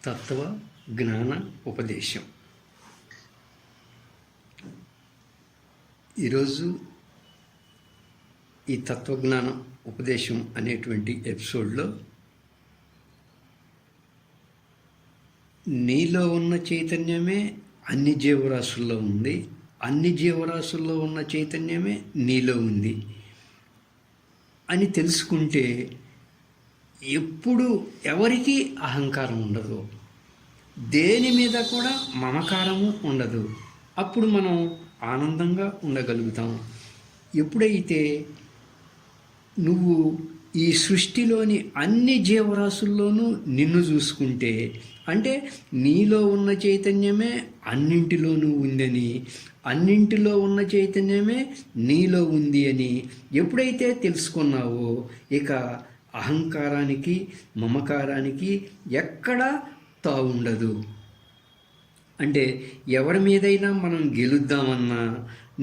తత్వ జ్ఞాన ఉపదేశం. ఈరోజు ఈ తత్వజ్ఞాన ఉపదేశం అనేటువంటి ఎపిసోడ్లో నీలో ఉన్న చైతన్యమే అన్ని జీవరాశుల్లో ఉంది, అన్ని జీవరాశుల్లో ఉన్న చైతన్యమే నీలో ఉంది అని తెలుసుకుంటే ఎప్పుడు ఎవరికీ అహంకారం ఉండదు, దేని మీద కూడా మమకారము ఉండదు. అప్పుడు మనం ఆనందంగా ఉండగలుగుతాం. ఎప్పుడైతే నువ్వు ఈ సృష్టిలోని అన్ని జీవరాశుల్లోనూ నిన్ను చూసుకుంటే, అంటే నీలో ఉన్న చైతన్యమే అన్నింటిలోనూ ఉందని, అన్నింటిలో ఉన్న చైతన్యమే నీలో ఉంది అని ఎప్పుడైతే తెలుసుకున్నావో ఇక అహంకారానికి మమకారానికి ఎక్కడా తావుండదు. అంటే ఎవరి మీదైనా మనం గెలుద్దామన్నా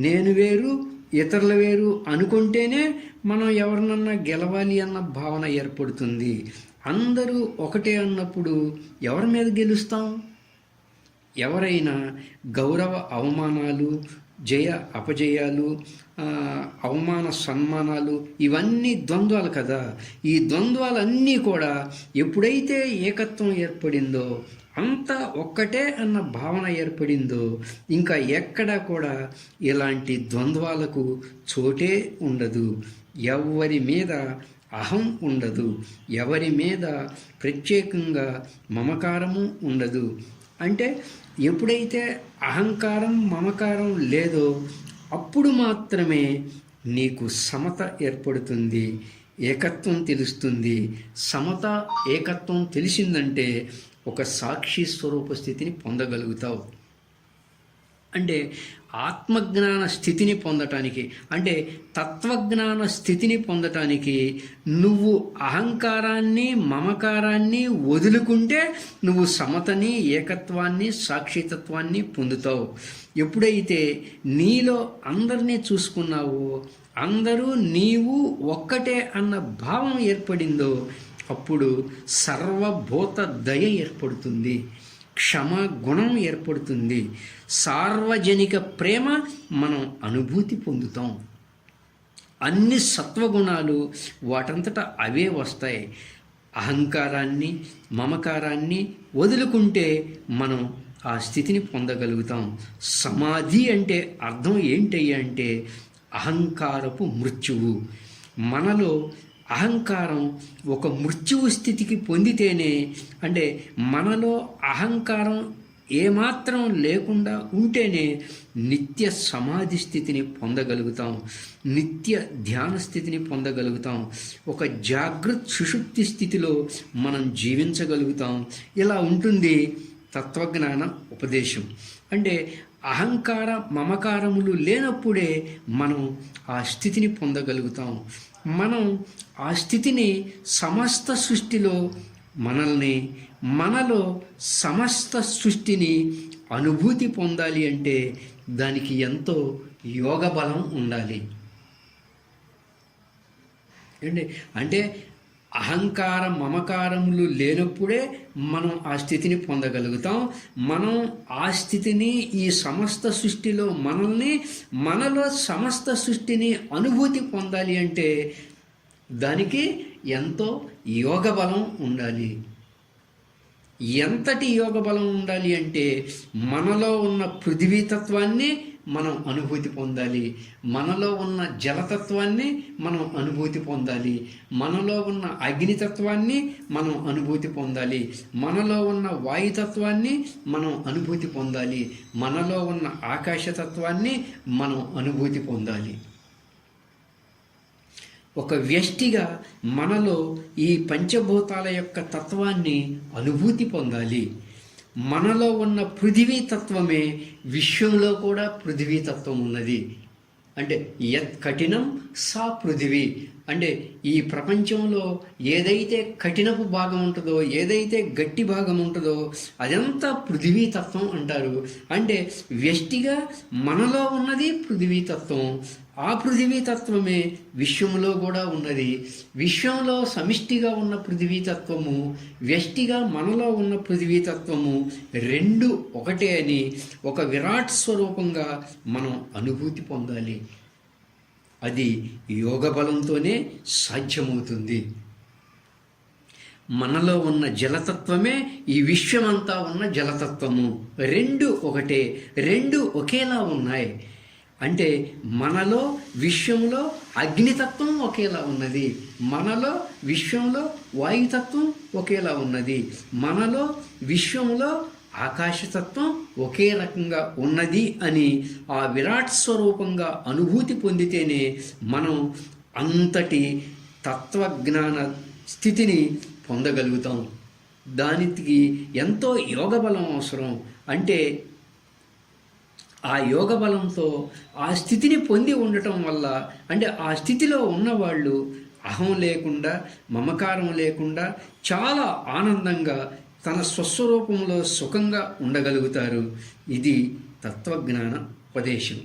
నేను వేరు ఇతరులు వేరు అనుకుంటేనే మనం ఎవరినన్నా గెలవాలి అన్న భావన ఏర్పడుతుంది. అందరూ ఒకటే అన్నప్పుడు ఎవరి మీద గెలుస్తాం? ఎవరైనా గౌరవ అవమానాలు, జయ అపజయాలు, అవమాన సన్మానాలు ఇవన్నీ ద్వంద్వాలు కదా. ఈ ద్వంద్వాలన్నీ కూడా ఎప్పుడైతే ఏకత్వం ఏర్పడిందో, అంతా ఒక్కటే అన్న భావన ఏర్పడిందో, ఇంకా ఎక్కడా కూడా ఇలాంటి ద్వంద్వాలకు చోటే ఉండదు. ఎవరి మీద అహం ఉండదు, ఎవరి మీద ప్రత్యేకంగా మమకారము ఉండదు. అంటే ఎప్పుడైతే అహంకారం మమకారం లేదో అప్పుడు మాత్రమే నీకు సమత ఏర్పడుతుంది, ఏకత్వం తెలుస్తుంది. సమత ఏకత్వం తెలిసిందంటే ఒక సాక్షి స్వరూప స్థితిని పొందగలుగుతావు. అంటే ఆత్మజ్ఞాన స్థితిని పొందటానికి, అంటే తత్వజ్ఞాన స్థితిని పొందటానికి నువ్వు అహంకారాన్ని మమకారాన్ని వదులుకుంటే నువ్వు సమతని, ఏకత్వాన్ని, సాక్షితత్వాన్ని పొందుతావు. ఎప్పుడైతే నీలో అందరినీ చూసుకున్నావో, అందరూ నీవు ఒక్కటే అన్న భావం ఏర్పడిందో అప్పుడు సర్వభూత దయ ఏర్పడుతుంది, క్షమ గుణం ఏర్పడుతుంది, సార్వజనిక ప్రేమ మనం అనుభూతి పొందుతాం. అన్ని సత్వగుణాలు వాటంతట అవే వస్తాయి. అహంకారాన్ని మమకారాన్ని వదులుకుంటే మనం ఆ స్థితిని పొందగలుగుతాం. సమాధి అంటే అర్థం ఏంటయ్యా అంటే అహంకారపు మృత్యువు. మనలో అహంకారం ఒక మృత్యువు స్థితికి పొందితేనే, అంటే మనలో అహంకారం ఏమాత్రం లేకుండా ఉంటేనే నిత్య సమాధి స్థితిని పొందగలుగుతాం, నిత్య ధ్యాన స్థితిని పొందగలుగుతాం, ఒక జాగృత్ సుషుప్తి స్థితిలో మనం జీవించగలుగుతాం. ఇలా ఉంటుంది తత్వజ్ఞాన ఉపదేశం. అంటే అహంకార మమకారములు లేనప్పుడే మనం ఆ స్థితిని పొందగలుగుతాం. మనం ఆ స్థితిని సమస్త సృష్టిలో మనల్ని, మనలో సమస్త సృష్టిని అనుభూతి పొందాలి అంటే దానికి ఎంతో యోగ బలం ఉండాలి. అంటే అహంకార మమకారములు లేనప్పుడే మనం ఆ స్థితిని పొందగలుగుతాం. మనం ఆ స్థితిని, ఈ సమస్త సృష్టిలో మనల్ని, మనలో సమస్త సృష్టిని అనుభూతి పొందాలి అంటే దానికి ఎంతో యోగ బలం ఉండాలి. ఎంతటి యోగ బలం ఉండాలి అంటే మనలో ఉన్న పృథివీతత్వాన్ని మనం అనుభూతి పొందాలి, మనలో ఉన్న జలతత్వాన్ని మనం అనుభూతి పొందాలి, మనలో ఉన్న అగ్నితత్వాన్ని మనం అనుభూతి పొందాలి, మనలో ఉన్న వాయుతత్వాన్ని మనం అనుభూతి పొందాలి, మనలో ఉన్న ఆకాశతత్వాన్ని మనం అనుభూతి పొందాలి. ఒక వ్యష్టిగా మనలో ఈ పంచభూతాల యొక్క తత్వాన్ని అనుభూతి పొందాలి. మనలో ఉన్న పృథివీ తత్వమే విశ్వంలో కూడా పృథివీ తత్వం ఉన్నది. అంటే యత్ కఠినం సా పృథివీ. అంటే ఈ ప్రపంచంలో ఏదైతే కఠినపు భాగం ఉంటుందో, ఏదైతే గట్టి భాగం ఉంటుందో అదంతా పృథివీ తత్వం అంటారు. అంటే వ్యష్టిగా మనలో ఉన్నది పృథివీ తత్వం, ఆ పృథివీ తత్వమే విశ్వంలో కూడా ఉన్నది. విశ్వంలో సమిష్టిగా ఉన్న పృథివీ తత్వము, వ్యష్టిగా మనలో ఉన్న పృథివీ తత్వము రెండు ఒకటే అని ఒక విరాట్ స్వరూపంగా మనం అనుభూతి పొందాలి. అది యోగ బలంతోనే సాధ్యమవుతుంది. మనలో ఉన్న జలతత్వమే ఈ విశ్వమంతా ఉన్న జలతత్వము. రెండు ఒకటే, రెండు ఒకేలా ఉన్నాయి. అంటే మనలో విశ్వంలో అగ్నితత్వం ఒకేలా ఉన్నది, మనలో విశ్వంలో వాయుతత్వం ఒకేలా ఉన్నది, మనలో విశ్వంలో ఆకాశతత్వం ఒకే రకంగా ఉన్నది అని ఆ విరాట్ స్వరూపంగా అనుభూతి పొందితేనే మనం అంతటి తత్వజ్ఞాన స్థితిని పొందగలుగుతాం. దానికి ఎంతో యోగ బలం అవసరం. అంటే ఆ యోగ బలంతో ఆ స్థితిని పొంది ఉండటం వల్ల, అంటే ఆ స్థితిలో ఉన్నవాళ్ళు అహం లేకుండా, మమకారం లేకుండా చాలా ఆనందంగా తన స్వస్వరూపంలో సుఖంగా ఉండగలుగుతారు. ఇది తత్వజ్ఞాన ఉపదేశం.